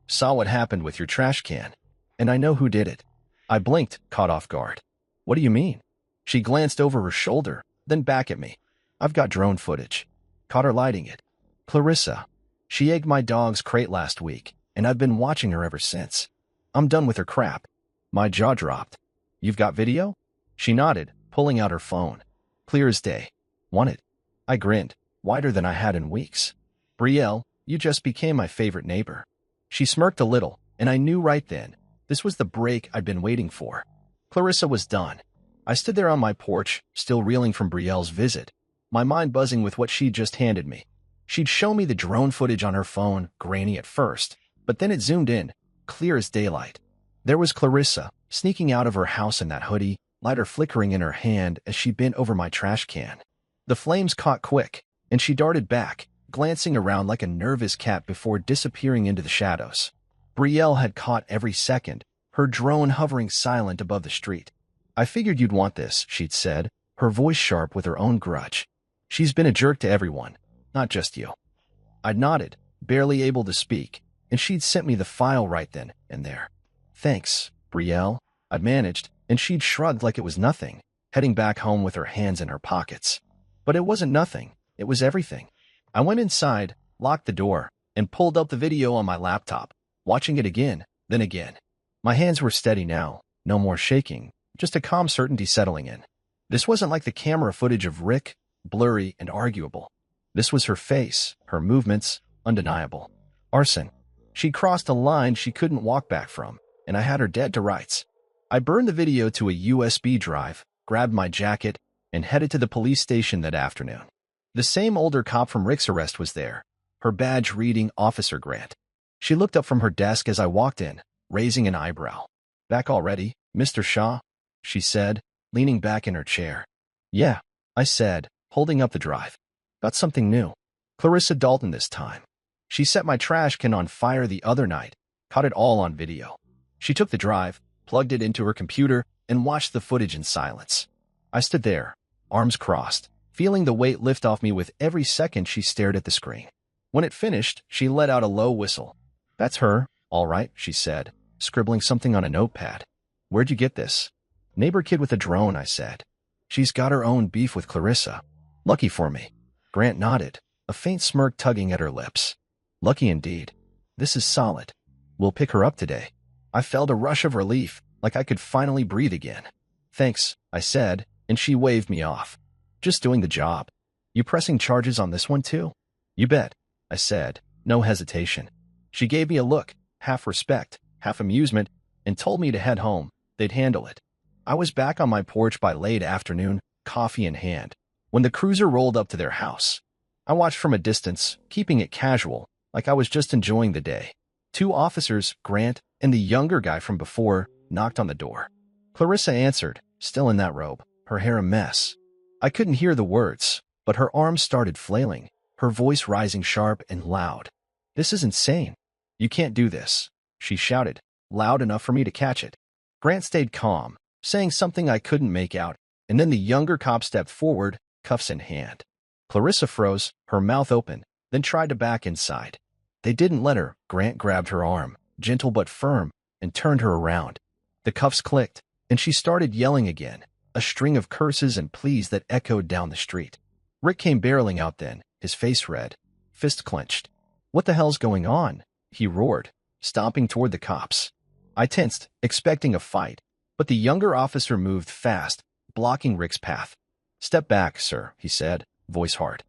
saw what happened with your trash can, and I know who did it." I blinked, caught off guard. "What do you mean?" She glanced over her shoulder, then back at me. "I've got drone footage." Caught her lighting it. "Clarissa. She egged my dog's crate last week, and I've been watching her ever since. I'm done with her crap." My jaw dropped. "You've got video?" She nodded, pulling out her phone. Clear as day. "Want it?" I grinned, wider than I had in weeks. "Brielle, you just became my favorite neighbor." She smirked a little, and I knew right then, this was the break I'd been waiting for. Clarissa was done. I stood there on my porch, still reeling from Brielle's visit, my mind buzzing with what she'd just handed me. She'd show me the drone footage on her phone, grainy at first, but then it zoomed in, clear as daylight. There was Clarissa, sneaking out of her house in that hoodie, lighter flickering in her hand as she bent over my trash can. The flames caught quick, and she darted back, glancing around like a nervous cat before disappearing into the shadows. Brielle had caught every second, her drone hovering silent above the street. "I figured you'd want this," she'd said, her voice sharp with her own grudge. "She's been a jerk to everyone, not just you." I'd nodded, barely able to speak, and she'd sent me the file right then and there. "Thanks, Brielle," I'd managed, and she'd shrugged like it was nothing, heading back home with her hands in her pockets. But it wasn't nothing, it was everything. I went inside, locked the door, and pulled up the video on my laptop, watching it again, then again. My hands were steady now, no more shaking, just a calm certainty settling in. This wasn't like the camera footage of Rick, blurry and arguable. This was her face, her movements, undeniable. Arson. She crossed a line she couldn't walk back from, and I had her dead to rights. I burned the video to a USB drive, grabbed my jacket, and headed to the police station that afternoon. The same older cop from Rick's arrest was there, her badge reading Officer Grant. She looked up from her desk as I walked in, raising an eyebrow. "Back already, Mr. Shaw?" she said, leaning back in her chair. "Yeah," I said, holding up the drive. "Got something new. Clarissa Dalton this time. She set my trash can on fire the other night, caught it all on video." She took the drive, plugged it into her computer, and watched the footage in silence. I stood there, arms crossed, feeling the weight lift off me with every second she stared at the screen. When it finished, she let out a low whistle. "That's her, all right," she said, scribbling something on a notepad. "Where'd you get this?" "Neighbor kid with a drone," I said. "She's got her own beef with Clarissa." "Lucky for me." Grant nodded, a faint smirk tugging at her lips. "Lucky indeed. This is solid. We'll pick her up today." I felt a rush of relief, like I could finally breathe again. Thanks, I said, and she waved me off. Just doing the job. You pressing charges on this one too? You bet, I said, no hesitation. She gave me a look, half respect, half amusement, and told me to head home. They'd handle it. I was back on my porch by late afternoon, coffee in hand, when the cruiser rolled up to their house. I watched from a distance, keeping it casual, like I was just enjoying the day. 2 officers, Grant and the younger guy from before, knocked on the door. Clarissa answered, still in that robe, her hair a mess. I couldn't hear the words, but her arms started flailing, her voice rising sharp and loud. This is insane. You can't do this, she shouted, loud enough for me to catch it. Grant stayed calm, saying something I couldn't make out, and then the younger cop stepped forward, cuffs in hand. Clarissa froze, her mouth open, then tried to back inside. They didn't let her. Grant grabbed her arm, gentle but firm, and turned her around. The cuffs clicked, and she started yelling again, a string of curses and pleas that echoed down the street. Rick came barreling out then, his face red, fist clenched. What the hell's going on? He roared, stomping toward the cops. I tensed, expecting a fight, but the younger officer moved fast, blocking Rick's path. Step back, sir, he said, voice hard.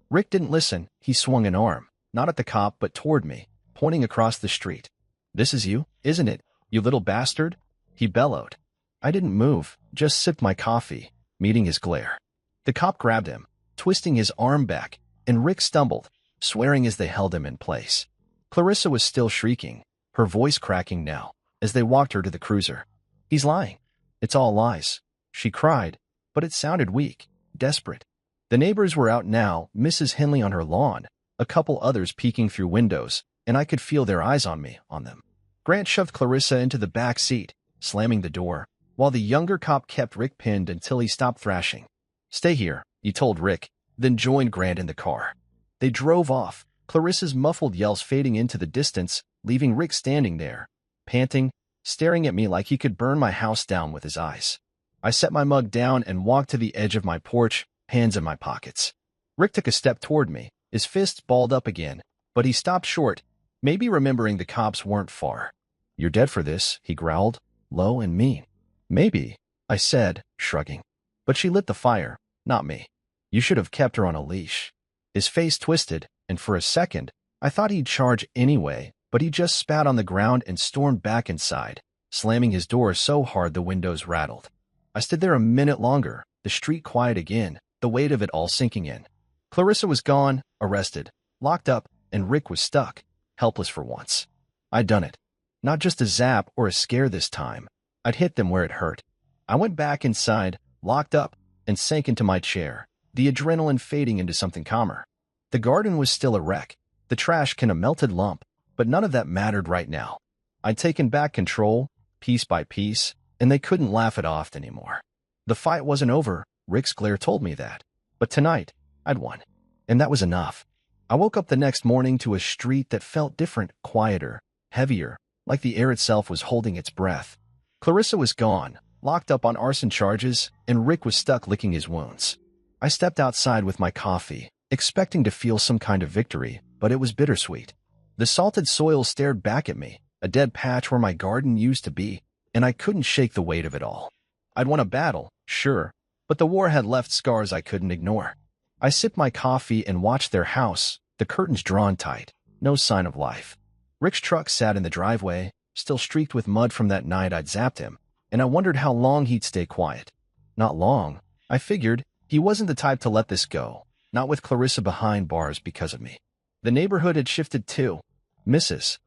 Rick didn't listen. He swung an arm, not at the cop but toward me, pointing across the street. This is you, isn't it, you little bastard? He bellowed. I didn't move, just sipped my coffee, meeting his glare. The cop grabbed him, twisting his arm back, and Rick stumbled, swearing as they held him in place. Clarissa was still shrieking, her voice cracking now, as they walked her to the cruiser. He's lying. It's all lies, she cried, but it sounded weak, desperate. The neighbors were out now, Mrs. Henley on her lawn, a couple others peeking through windows, and I could feel their eyes on them. Grant shoved Clarissa into the back seat, slamming the door, while the younger cop kept Rick pinned until he stopped thrashing. Stay here, he told Rick, then joined Grant in the car. They drove off, Clarissa's muffled yells fading into the distance, leaving Rick standing there, panting, staring at me like he could burn my house down with his eyes. I set my mug down and walked to the edge of my porch, hands in my pockets. Rick took a step toward me, his fists balled up again, but he stopped short, maybe remembering the cops weren't far. You're dead for this, he growled, low and mean. Maybe, I said, shrugging. But she lit the fire, not me. You should have kept her on a leash. His face twisted, and for a second, I thought he'd charge anyway, but he just spat on the ground and stormed back inside, slamming his door so hard the windows rattled. I stood there a minute longer, the street quiet again, the weight of it all sinking in. Clarissa was gone, arrested, locked up, and Rick was stuck, helpless for once. I'd done it. Not just a zap or a scare this time. I'd hit them where it hurt. I went back inside, locked up, and sank into my chair, the adrenaline fading into something calmer. The garden was still a wreck, the trash can a melted lump, but none of that mattered right now. I'd taken back control, piece by piece, and they couldn't laugh it off anymore. The fight wasn't over, Rick's glare told me that. But tonight, I'd won. And that was enough. I woke up the next morning to a street that felt different, quieter, heavier, like the air itself was holding its breath. Clarissa was gone, locked up on arson charges, and Rick was stuck licking his wounds. I stepped outside with my coffee, expecting to feel some kind of victory, but it was bittersweet. The salted soil stared back at me, a dead patch where my garden used to be, and I couldn't shake the weight of it all. I'd won a battle, sure, but the war had left scars I couldn't ignore. I sipped my coffee and watched their house, the curtains drawn tight, no sign of life. Rick's truck sat in the driveway, still streaked with mud from that night I'd zapped him, and I wondered how long he'd stay quiet. Not long. I figured he wasn't the type to let this go, not with Clarissa behind bars because of me. The neighborhood had shifted too. Mrs.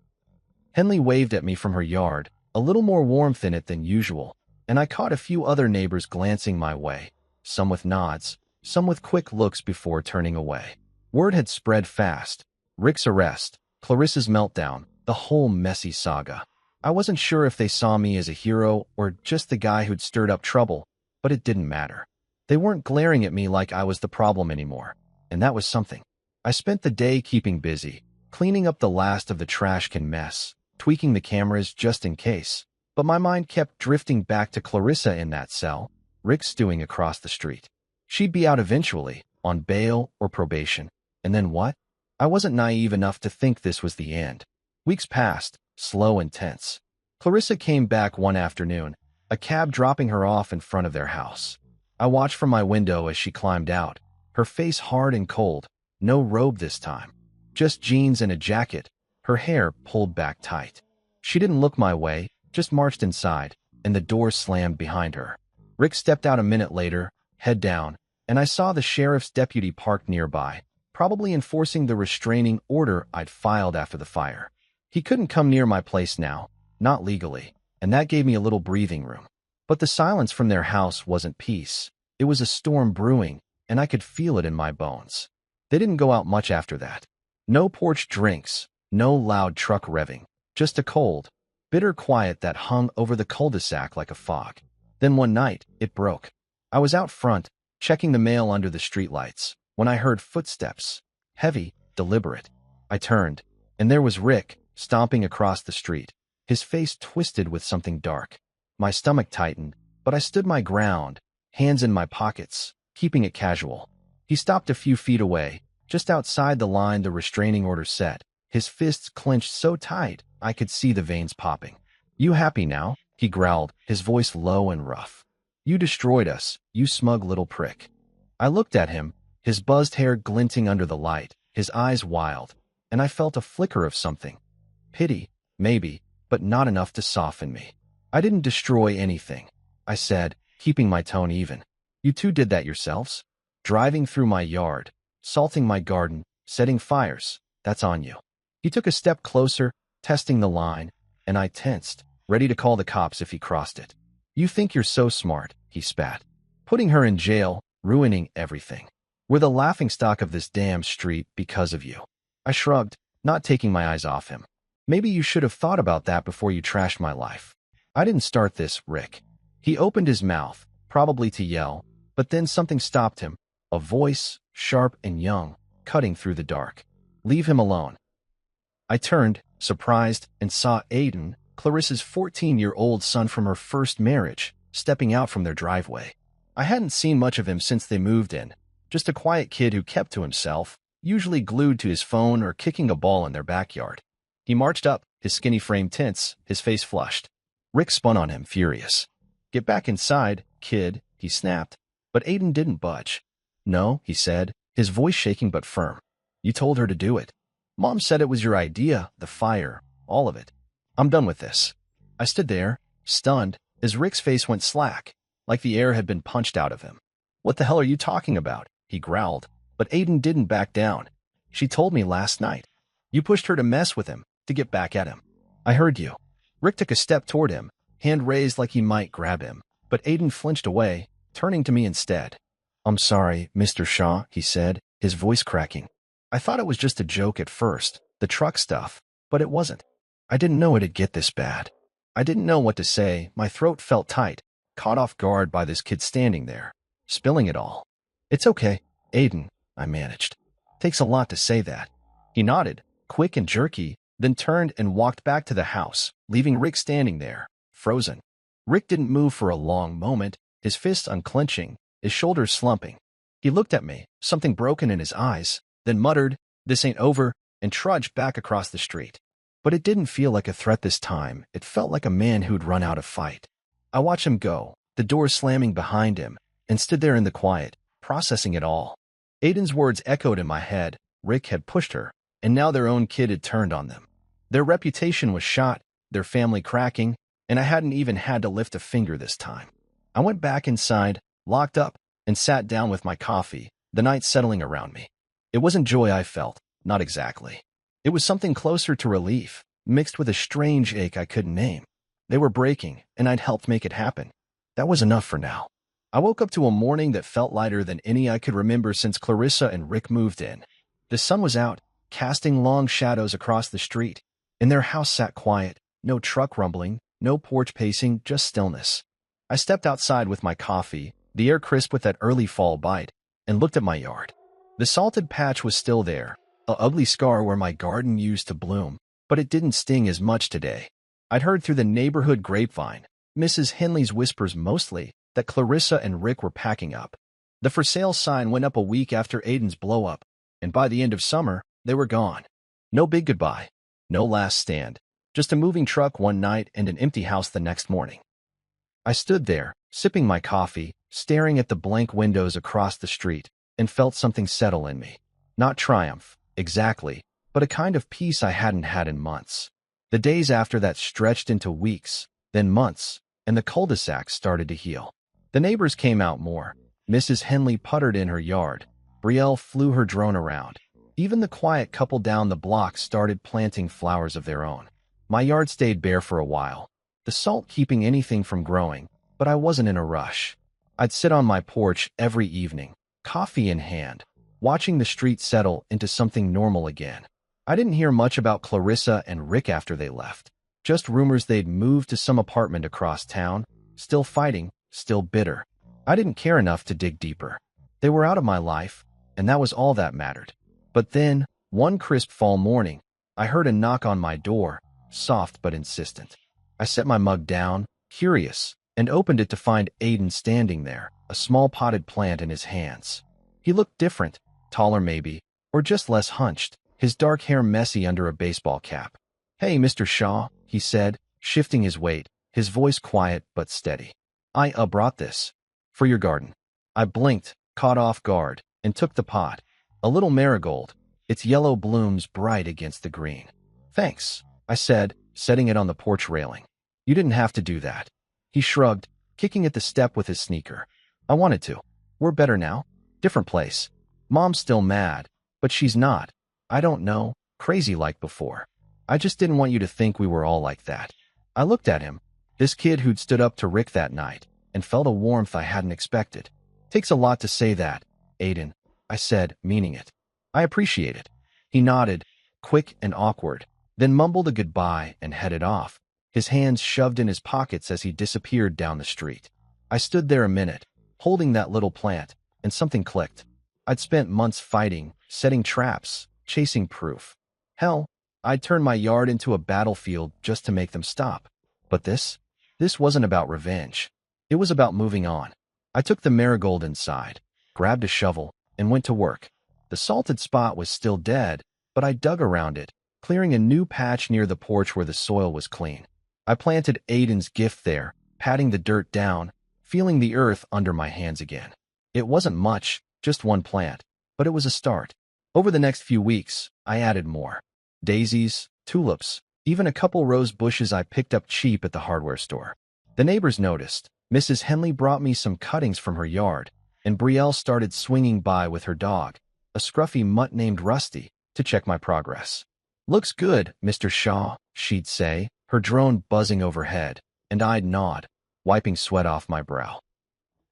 Henley waved at me from her yard, a little more warmth in it than usual, and I caught a few other neighbors glancing my way, some with nods, some with quick looks before turning away. Word had spread fast. Rick's arrest, Clarissa's meltdown, the whole messy saga. I wasn't sure if they saw me as a hero or just the guy who'd stirred up trouble, but it didn't matter. They weren't glaring at me like I was the problem anymore, and that was something. I spent the day keeping busy, cleaning up the last of the trash can mess, tweaking the cameras just in case, but my mind kept drifting back to Clarissa in that cell, Rick stewing across the street. She'd be out eventually, on bail or probation. And then what? I wasn't naive enough to think this was the end. Weeks passed, slow and tense. Clarissa came back one afternoon, a cab dropping her off in front of their house. I watched from my window as she climbed out, her face hard and cold, no robe this time, just jeans and a jacket, her hair pulled back tight. She didn't look my way, just marched inside, and the door slammed behind her. Rick stepped out a minute later, head down, and I saw the sheriff's deputy parked nearby, probably enforcing the restraining order I'd filed after the fire. He couldn't come near my place now, not legally, and that gave me a little breathing room. But the silence from their house wasn't peace. It was a storm brewing, and I could feel it in my bones. They didn't go out much after that. No porch drinks, no loud truck revving, just a cold, bitter quiet that hung over the cul-de-sac like a fog. Then one night, it broke. I was out front, checking the mail under the streetlights, when I heard footsteps, heavy, deliberate. I turned, and there was Rick, stomping across the street, his face twisted with something dark. My stomach tightened, but I stood my ground, hands in my pockets, keeping it casual. He stopped a few feet away, just outside the line the restraining order set, his fists clenched so tight I could see the veins popping. "You happy now?" he growled, his voice low and rough. "You destroyed us, you smug little prick." I looked at him, his buzzed hair glinting under the light, his eyes wild, and I felt a flicker of something. Pity, maybe, but not enough to soften me. "I didn't destroy anything," I said, keeping my tone even. "You two did that yourselves. Driving through my yard, salting my garden, setting fires, that's on you." He took a step closer, testing the line, and I tensed, ready to call the cops if he crossed it. "You think you're so smart," he spat. "Putting her in jail, ruining everything. We're the laughingstock of this damn street because of you." I shrugged, not taking my eyes off him. "Maybe you should have thought about that before you trashed my life." "I didn't start this, Rick." He opened his mouth, probably to yell, but then something stopped him, a voice, sharp and young, cutting through the dark. "Leave him alone." I turned, surprised, and saw Aiden, Clarissa's 14-year-old son from her first marriage, stepping out from their driveway. I hadn't seen much of him since they moved in, just a quiet kid who kept to himself, usually glued to his phone or kicking a ball in their backyard. He marched up, his skinny frame tense, his face flushed. Rick spun on him, furious. "Get back inside, kid," he snapped. But Aiden didn't budge. "No," he said, his voice shaking but firm. "You told her to do it. Mom said it was your idea, the fire, all of it. I'm done with this." I stood there, stunned, as Rick's face went slack, like the air had been punched out of him. "What the hell are you talking about?" he growled, but Aiden didn't back down. "She told me last night. You pushed her to mess with him, to get back at him." "I heard you." Rick took a step toward him, hand raised like he might grab him, but Aiden flinched away, turning to me instead. "I'm sorry, Mr. Shaw," he said, his voice cracking. "I thought it was just a joke at first, the truck stuff, but it wasn't. I didn't know it'd get this bad." I didn't know what to say, my throat felt tight, caught off guard by this kid standing there, spilling it all. "It's okay, Aiden," I managed. "Takes a lot to say that." He nodded, quick and jerky, then turned and walked back to the house, leaving Rick standing there, frozen. Rick didn't move for a long moment, his fists unclenching, his shoulders slumping. He looked at me, something broken in his eyes, then muttered, "This ain't over," and trudged back across the street. But it didn't feel like a threat this time. It felt like a man who'd run out of fight. I watched him go, the door slamming behind him, and stood there in the quiet, processing it all. Aiden's words echoed in my head. Rick had pushed her, and now their own kid had turned on them. Their reputation was shot, their family cracking, and I hadn't even had to lift a finger this time. I went back inside, locked up, and sat down with my coffee, the night settling around me. It wasn't joy I felt, not exactly. It was something closer to relief, mixed with a strange ache I couldn't name. They were breaking, and I'd helped make it happen. That was enough for now. I woke up to a morning that felt lighter than any I could remember since Clarissa and Rick moved in. The sun was out, casting long shadows across the street, and their house sat quiet, no truck rumbling, no porch pacing, just stillness. I stepped outside with my coffee, the air crisp with that early fall bite, and looked at my yard. The salted patch was still there, an ugly scar where my garden used to bloom, but it didn't sting as much today. I'd heard through the neighborhood grapevine, Mrs. Henley's whispers mostly, that Clarissa and Rick were packing up. The for sale sign went up a week after Aiden's blow-up, and by the end of summer, they were gone. No big goodbye, no last stand. Just a moving truck one night and an empty house the next morning. I stood there, sipping my coffee, staring at the blank windows across the street, and felt something settle in me. Not triumph, exactly, but a kind of peace I hadn't had in months. The days after that stretched into weeks, then months, and the cul-de-sac started to heal. The neighbors came out more. Mrs. Henley puttered in her yard. Brielle flew her drone around. Even the quiet couple down the block started planting flowers of their own. My yard stayed bare for a while, the salt keeping anything from growing, but I wasn't in a rush. I'd sit on my porch every evening, coffee in hand, watching the street settle into something normal again. I didn't hear much about Clarissa and Rick after they left. Just rumors they'd moved to some apartment across town, still fighting, still bitter. I didn't care enough to dig deeper. They were out of my life, and that was all that mattered. But then, one crisp fall morning, I heard a knock on my door, soft but insistent. I set my mug down, curious, and opened it to find Aiden standing there, a small potted plant in his hands. He looked different, taller maybe, or just less hunched, his dark hair messy under a baseball cap. "Hey, Mr. Shaw," he said, shifting his weight, his voice quiet but steady. "I brought this. For your garden." I blinked, caught off guard, and took the pot. A little marigold, its yellow blooms bright against the green. "Thanks," I said, setting it on the porch railing. "You didn't have to do that." He shrugged, kicking at the step with his sneaker. "I wanted to. We're better now. Different place. Mom's still mad, but she's not. I don't know, crazy like before. I just didn't want you to think we were all like that." I looked at him, this kid who'd stood up to Rick that night, and felt a warmth I hadn't expected. "Takes a lot to say that, Aiden," I said, meaning it. "I appreciate it." He nodded, quick and awkward, then mumbled a goodbye and headed off, his hands shoved in his pockets as he disappeared down the street. I stood there a minute, holding that little plant, and something clicked. I'd spent months fighting, setting traps, chasing proof. Hell, I'd turned my yard into a battlefield just to make them stop. But this wasn't about revenge. It was about moving on. I took the marigold inside, grabbed a shovel, and went to work. The salted spot was still dead, but I dug around it, clearing a new patch near the porch where the soil was clean. I planted Aiden's gift there, patting the dirt down, feeling the earth under my hands again. It wasn't much, just one plant, but it was a start. Over the next few weeks, I added more. Daisies, tulips, even a couple rose bushes I picked up cheap at the hardware store. The neighbors noticed. Mrs. Henley brought me some cuttings from her yard, and Brielle started swinging by with her dog, a scruffy mutt named Rusty, to check my progress. "Looks good, Mr. Shaw," she'd say, her drone buzzing overhead, and I'd nod, wiping sweat off my brow.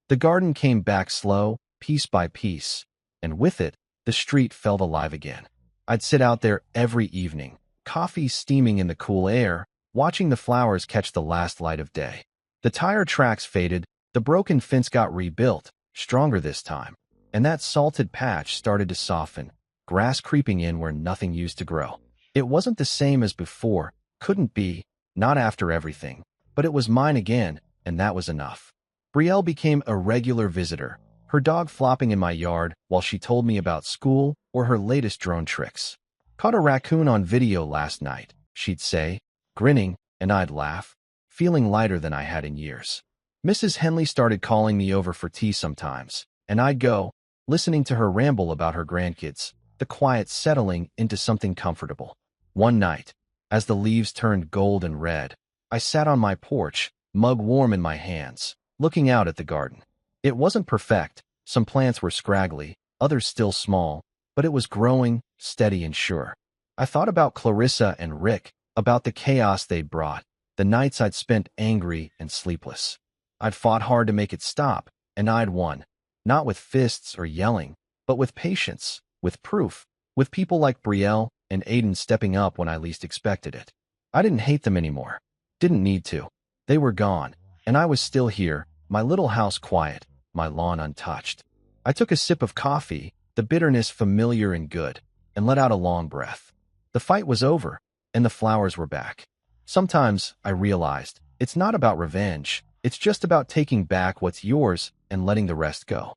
The garden came back slow, piece by piece, and with it, the street felt alive again. I'd sit out there every evening, coffee steaming in the cool air, watching the flowers catch the last light of day. The tire tracks faded, the broken fence got rebuilt, stronger this time, and that salted patch started to soften, grass creeping in where nothing used to grow. It wasn't the same as before, couldn't be, not after everything, but it was mine again, and that was enough. Brielle became a regular visitor, her dog flopping in my yard while she told me about school or her latest drone tricks. "Caught a raccoon on video last night," she'd say, grinning, and I'd laugh, feeling lighter than I had in years. Mrs. Henley started calling me over for tea sometimes, and I'd go, listening to her ramble about her grandkids, the quiet settling into something comfortable. One night, as the leaves turned gold and red, I sat on my porch, mug warm in my hands, looking out at the garden. It wasn't perfect, some plants were scraggly, others still small, but it was growing, steady and sure. I thought about Clarissa and Rick, about the chaos they'd brought, the nights I'd spent angry and sleepless. I'd fought hard to make it stop, and I'd won, not with fists or yelling, but with patience, with proof, with people like Brielle and Aiden stepping up when I least expected it. I didn't hate them anymore. Didn't need to. They were gone, and I was still here, my little house quiet, my lawn untouched. I took a sip of coffee, the bitterness familiar and good, and let out a long breath. The fight was over, and the flowers were back. Sometimes, I realized, it's not about revenge, it's just about taking back what's yours and letting the rest go.